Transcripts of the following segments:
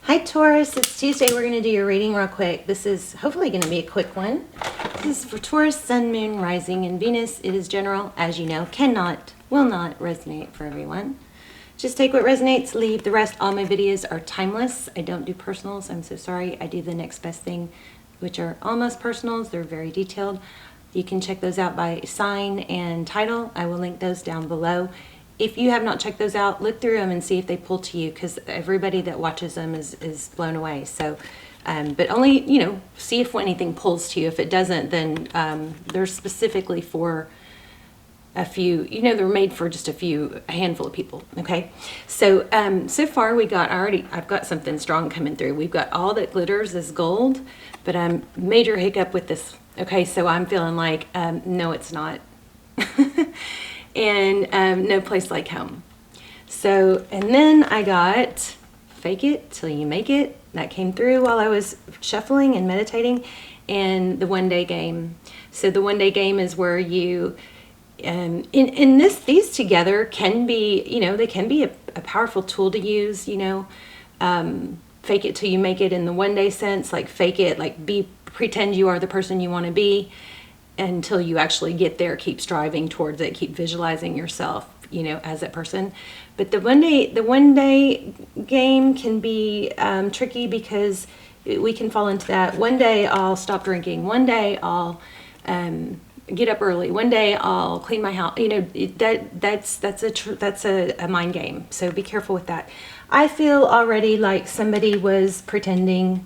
Hi Taurus, it's Tuesday. We're going to do your reading real quick. This is hopefully going to be a quick one. This is for Taurus, Sun, Moon, Rising, and Venus. It is general, as you know, will not resonate for everyone. Just take what resonates, leave the rest. All my videos are timeless. I don't do personals. I'm so sorry. I do the next best thing, which are almost personals. They're very detailed. You can check those out by sign and title. I will link those down below. If you have not checked those out, look through them and see if they pull to you, because everybody that watches them is blown away. So, but only, you know, see if anything pulls to you. If it doesn't, then they're specifically for a few, you know, they're made for just a handful of people. Okay. So, so far we got I've got something strong coming through. We've got all that glitters is gold, but major hiccup with this. Okay. So I'm feeling like, no, it's not. And no place like home. So, and then I got fake it till you make it. That came through while I was shuffling and meditating, and the one-day game. So the one-day game is where you, these together can be, you know, they can be a powerful tool to use, you know, fake it till you make it in the one-day sense, like fake it, like pretend you are the person you want to be, until you actually get there. Keep striving towards it, keep visualizing yourself, you know, as that person. But the one day game can be tricky, because we can fall into that. One day I'll stop drinking, one day I'll get up early, one day I'll clean my house, you know. That's a mind game, so be careful with that. I feel already like somebody was pretending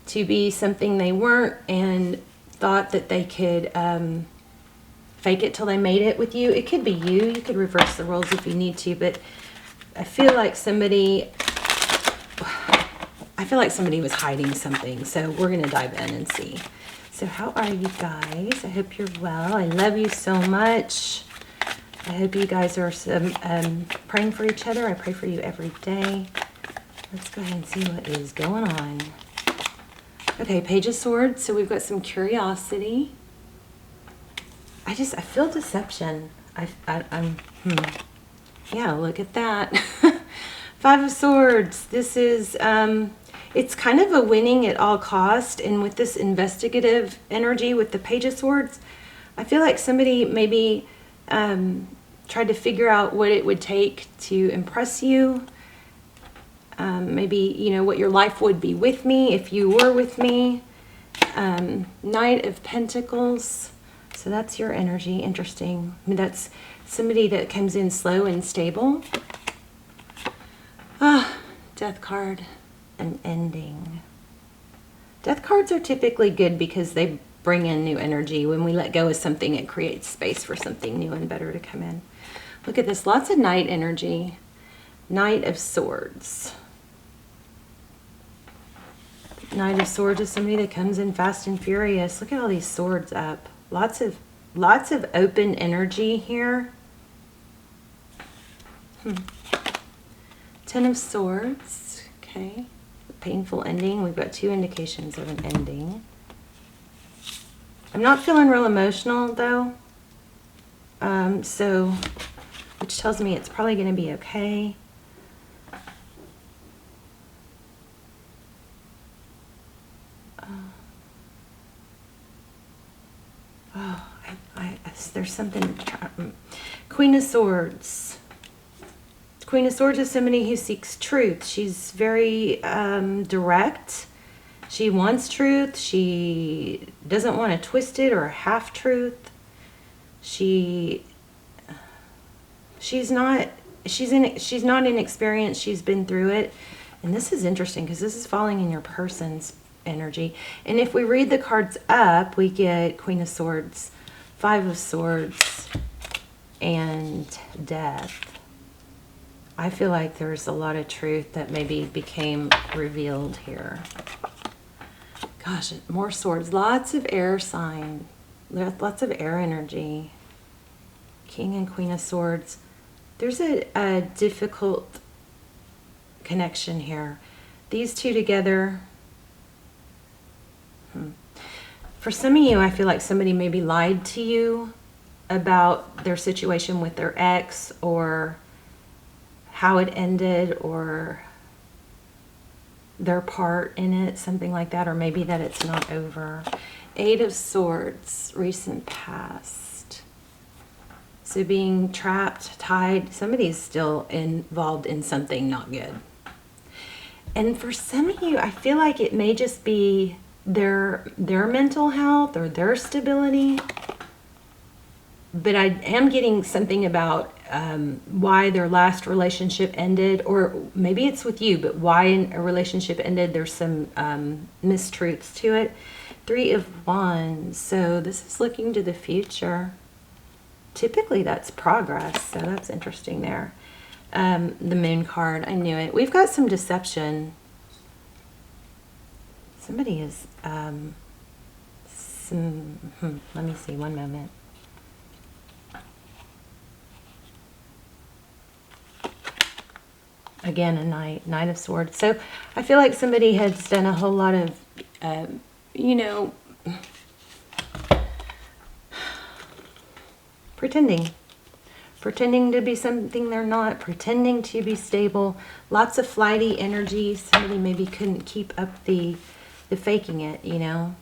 to be something they weren't, and thought that they could fake it till they made it with you. It could be you. You could reverse the roles if you need to, but I feel like somebody was hiding something. So we're going to dive in and see. So how are you guys? I hope you're well. I love you so much. I hope you guys are praying for each other. I pray for you every day. Let's go ahead and see what is going on. Okay, Page of Swords. So we've got some curiosity. I feel deception. Yeah, look at that. Five of Swords. This is, it's kind of a winning at all cost. And with this investigative energy with the Page of Swords, I feel like somebody maybe tried to figure out what it would take to impress you. Maybe, you know, what your life would be with me if you were with me. Knight of Pentacles. So that's your energy. Interesting. I mean, that's somebody that comes in slow and stable. Death card. An ending. Death cards are typically good because they bring in new energy. When we let go of something, it creates space for something new and better to come in. Look at this. Lots of Knight energy. Knight of Swords. Knight of Swords is somebody that comes in fast and furious. Look at all these swords up. Lots of open energy here. Ten of Swords. Okay. Painful ending. We've got two indications of an ending. I'm not feeling real emotional though. Which tells me it's probably going to be okay. There's something. Queen of Swords. Queen of Swords is somebody who seeks truth. She's very direct. She wants truth. She doesn't want to twist it or half truth. She's not inexperienced. She's been through it. And this is interesting because this is falling in your person's energy. And if we read the cards up, we get Queen of Swords, Five of Swords, and Death. I feel like there's a lot of truth that maybe became revealed here. Gosh, more swords. Lots of air sign. Lots of air energy. King and Queen of Swords. There's a difficult connection here. These two together. For some of you, I feel like somebody maybe lied to you about their situation with their ex, or how it ended, or their part in it, something like that, or maybe that it's not over. 8 of Swords, recent past. So being trapped, tied, somebody's still involved in something not good. And for some of you, I feel like it may just be their mental health or their stability. But I am getting something about why their last relationship ended, or maybe it's with you, but why a relationship ended. There's some mistruths to it. 3 of Wands. So this is looking to the future. Typically that's progress, so that's interesting there. The Moon card, I knew it. We've got some deception. Somebody is, let me see, one moment. Again, a Knight of Swords. So I feel like somebody has done a whole lot of, you know, pretending to be something they're not, pretending to be stable, lots of flighty energy. Somebody maybe couldn't keep up the faking it, you know.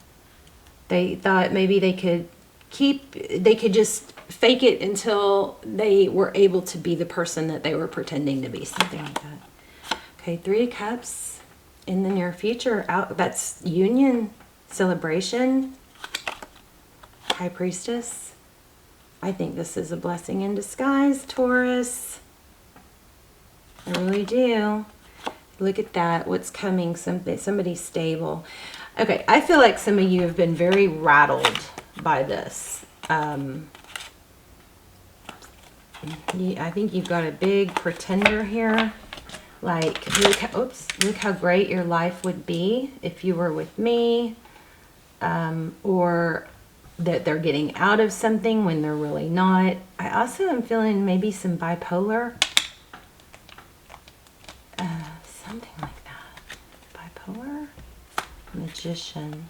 They thought maybe they could just fake it until they were able to be the person that they were pretending to be, something like that. Okay, 3 of Cups in the near future. That's union, celebration, High Priestess. I think this is a blessing in disguise, Taurus. I really do. Look at that. What's coming? Somebody stable. Okay, I feel like some of you have been very rattled by this. I think you've got a big pretender here. Like, look how great your life would be if you were with me. Or that they're getting out of something when they're really not. I also am feeling maybe some bipolar. Something like that. Bipolar? Magician.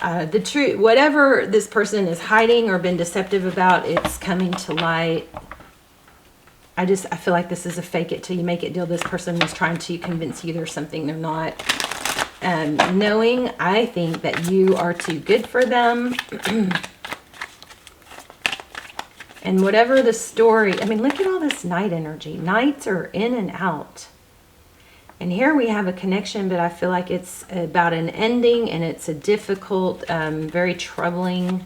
The truth, whatever this person is hiding or been deceptive about, it's coming to light. I feel like this is a fake it till you make it deal. This person is trying to convince you there's something they're not. Knowing, I think that you are too good for them. And whatever the story, I mean, look at all this Knight energy. Knights are in and out. And here we have a connection, but I feel like it's about an ending, and it's a difficult, very troubling,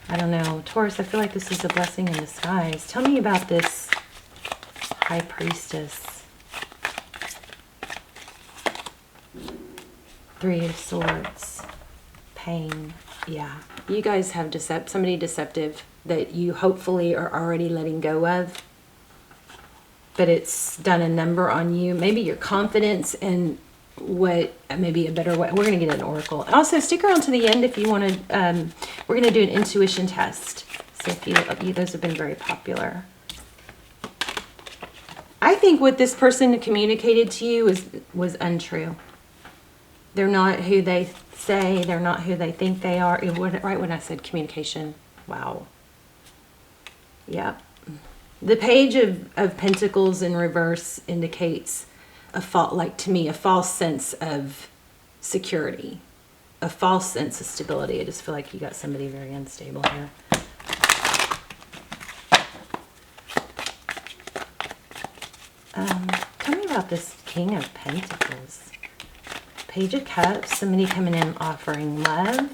I don't know. Taurus, I feel like this is a blessing in disguise. Tell me about this High Priestess. 3 of Swords. Pain. Yeah. You guys have somebody deceptive that you hopefully are already letting go of. But it's done a number on you. Maybe your confidence and maybe a better way. We're going to get an oracle. Also, stick around to the end if you want to. We're going to do an intuition test. So if those have been very popular. I think what this person communicated to you was untrue. They're not who they say. They're not who they think they are. Right when I said communication. Wow. Yep. The Page of Pentacles in reverse indicates to me, a false sense of security, a false sense of stability. I just feel like you got somebody very unstable here. Tell me about this King of Pentacles. Page of Cups, somebody coming in offering love.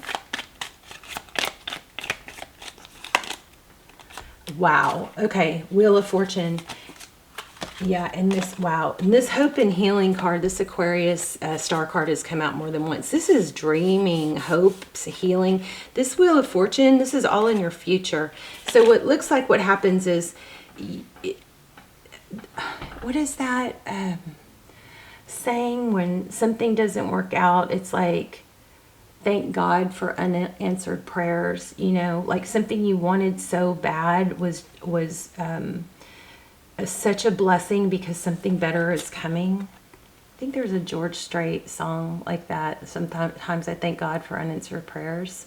Wow. Okay. Wheel of Fortune. Yeah. And this, wow. And this Hope and Healing card, this Aquarius star card has come out more than once. This is dreaming, hopes, healing. This Wheel of Fortune, this is all in your future. So what looks like what happens is, what is that saying when something doesn't work out? It's like, thank God for unanswered prayers, you know, like something you wanted so bad was such a blessing because something better is coming. I think there's a George Strait song like that. Sometimes I thank God for unanswered prayers,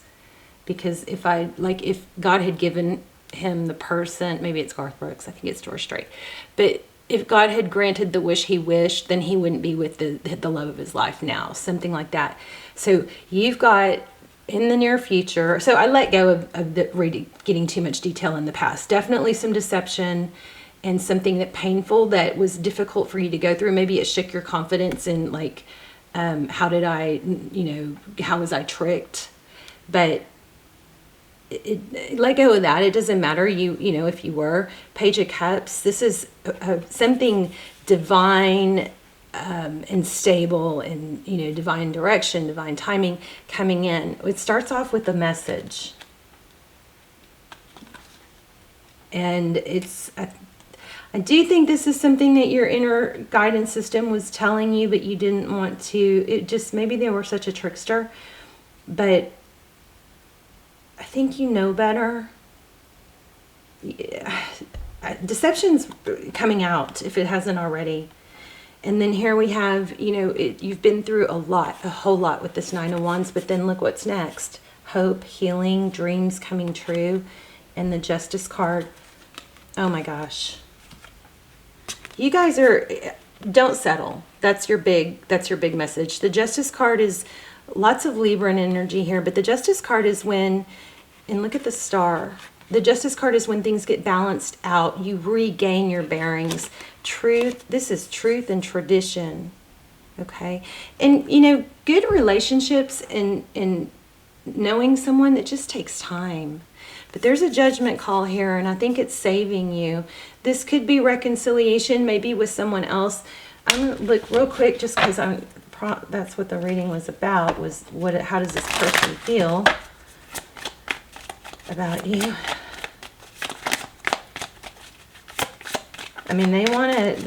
because if God had given him the person, maybe it's Garth Brooks, I think it's George Strait, but if God had granted the wish he wished, then he wouldn't be with the love of his life now, something like that. So you've got in the near future, so I let go of getting too much detail in the past. Definitely some deception and something that painful that was difficult for you to go through. Maybe it shook your confidence in like, how did I, how was I tricked? But let go of that. It doesn't matter. If you were Page of Cups, this is something divine and stable, and divine direction, divine timing coming in. It starts off with a message, and I do think this is something that your inner guidance system was telling you, but you didn't want to. It just, maybe they were such a trickster, but I think you know better. Yeah. Deception's coming out if it hasn't already. And then here we have, you've been through a whole lot with this Nine of Wands, but then look what's next. Hope, healing, dreams coming true, and the Justice card. Oh my gosh. You guys don't settle. That's your big message. The Justice card is lots of Libran energy here, but the Justice card is when, and look at the star. The Justice card is when things get balanced out. You regain your bearings. Truth. This is truth and tradition. Okay. And, good relationships and knowing someone, that just takes time. But there's a judgment call here, and I think it's saving you. This could be reconciliation, maybe with someone else. I'm going to look real quick just because that's what the reading was about, was how does this person feel about you? I mean, they want it,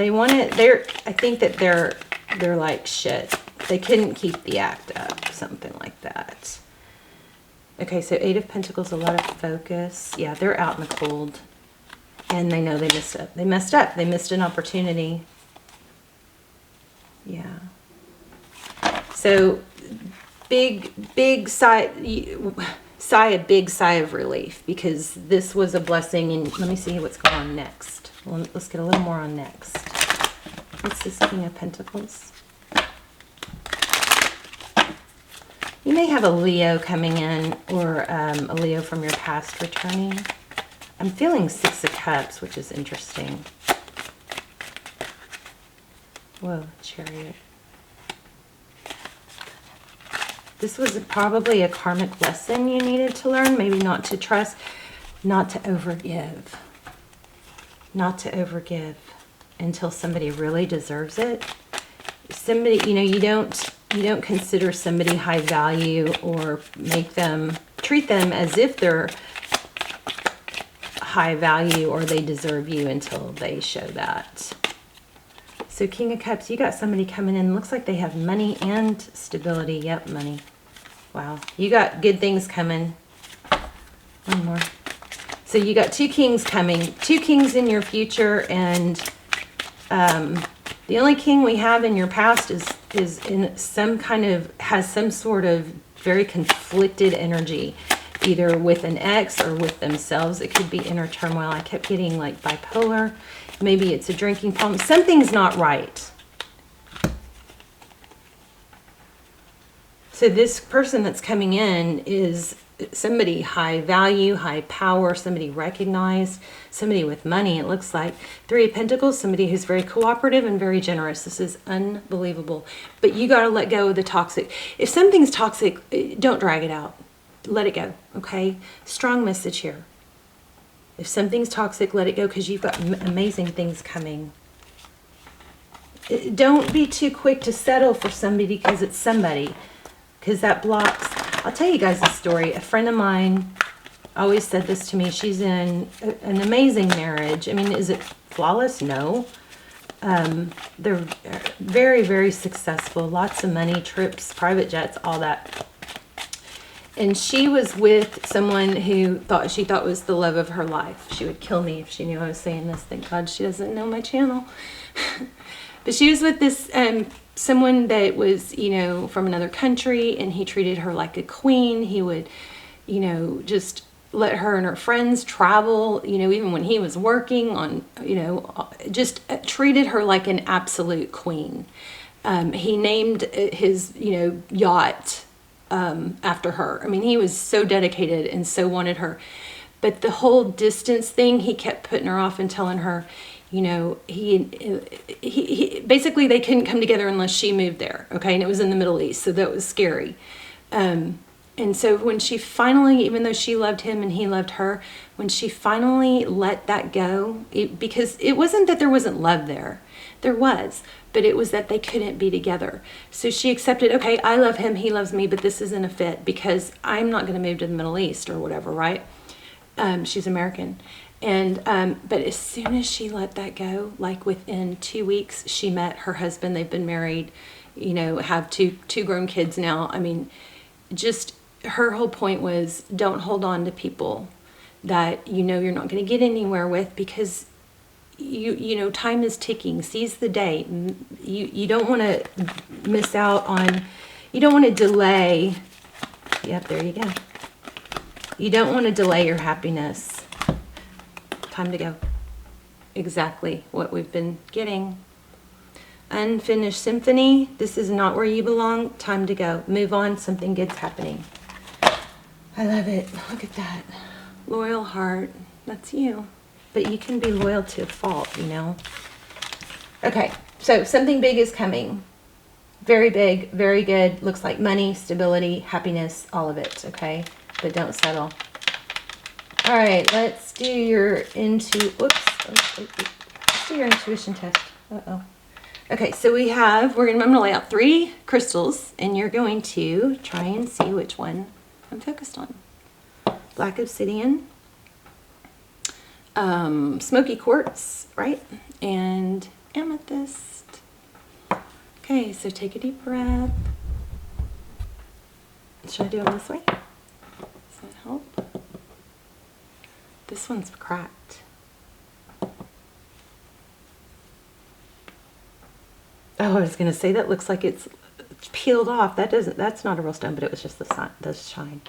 I think that they're like, shit. They couldn't keep the act up, something like that. Okay, so Eight of Pentacles, a lot of focus. Yeah, they're out in the cold. And they know they messed up. They messed up. They missed an opportunity. Yeah. So, big sigh, a big sigh of relief, because this was a blessing. And let me see what's going on next. Well, let's get a little more on next. What's this King of Pentacles? You may have a Leo coming in, or a Leo from your past returning. I'm feeling Six of Cups, which is interesting. Whoa, Chariot. This was probably a karmic lesson you needed to learn. Maybe not to trust, not to overgive. Not to overgive until somebody really deserves it. Somebody, you don't consider somebody high value or treat them as if they're high value or they deserve you until they show that. So King of Cups, you got somebody coming in. Looks like they have money and stability. Yep, money. Wow. You got good things coming. One more. So you got two kings coming. Two kings in your future, and the only king we have in your past is in some kind of, has some sort of very conflicted energy, either with an ex or with themselves. It could be inner turmoil. I kept getting like bipolar. Maybe it's a drinking problem. Something's not right. So this person that's coming in is somebody high value, high power, somebody recognized, somebody with money, it looks like. Three of Pentacles, somebody who's very cooperative and very generous. This is unbelievable. But you got to let go of the toxic. If something's toxic, don't drag it out. Let it go, okay? Strong message here. If something's toxic, let it go, because you've got amazing things coming. Don't be too quick to settle for somebody because it's somebody, because that blocks. I'll tell you guys a story. A friend of mine always said this to me. She's in an amazing marriage. I mean, is it flawless? No. They're very, very successful. Lots of money, trips, private jets, all that. And she was with someone who she thought was the love of her life. She would kill me if she knew I was saying this. Thank God she doesn't know my channel. But she was with this someone that was, from another country, and he treated her like a queen. He would, just let her and her friends travel, you know, even when he was working on, you know, just treated her like an absolute queen. He named his, you know, yacht after her. I mean, he was so dedicated and so wanted her. But the whole distance thing, he kept putting her off and telling her, you know, he basically they couldn't come together unless she moved there. Okay. And it was in the Middle East. So that was scary. And so when she finally, even though she loved him and he loved her, when she finally let that go, because it wasn't that there wasn't love there. There was, but it was that they couldn't be together. So she accepted, okay, I love him, he loves me, but this isn't a fit because I'm not going to move to the Middle East or whatever, right? She's American. And but as soon as she let that go, like within 2 weeks, she met her husband. They've been married, you know, have two grown kids now. I mean, just her whole point was don't hold on to people that you know you're not going to get anywhere with, because you know time is ticking. Seize the day. You don't want to miss out on, you don't want to delay. Yep, there you go. You don't want to delay your happiness. Time to go. Exactly what we've been getting. Unfinished symphony. This is not where you belong. Time to go. Move on. Something good's happening. I love it. Look at that. Loyal heart. That's you. But you can be loyal to a fault, you know. Okay. So something big is coming. Very big. Very good. Looks like money, stability, happiness, all of it. Okay. But don't settle. All right. Let's do your let's do your intuition test. Uh-oh. Okay, so I'm going to lay out 3 crystals, and you're going to try and see which one I'm focused on. Black obsidian, smoky quartz, right? And amethyst. Okay, so take a deep breath. Should I do them this way? Does that help? This one's cracked. Oh, I was going to say that looks like it's peeled off. That's not a real stone, but it was just the shine.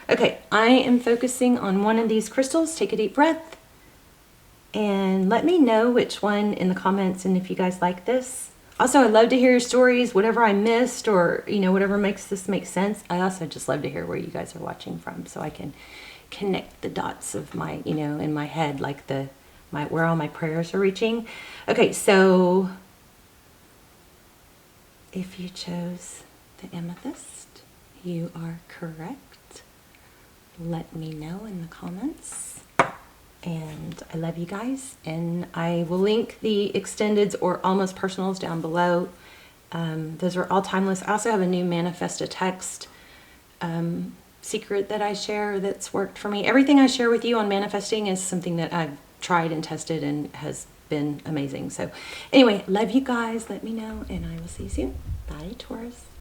Okay, I am focusing on one of these crystals. Take a deep breath and let me know which one in the comments and if you guys like this. Also, I love to hear your stories, whatever I missed or, you know, whatever makes this make sense. I also just love to hear where you guys are watching from so I can connect the dots of my, you know, in my head, like where all my prayers are reaching. Okay, so if you chose the amethyst, you are correct. Let me know in the comments. And I love you guys. And I will link the extendeds or almost personals down below. Those are all timeless. I also have a new Manifest a Text secret that I share that's worked for me. Everything I share with you on manifesting is something that I've tried and tested and has been amazing. So anyway, love you guys. Let me know and I will see you soon. Bye, Taurus.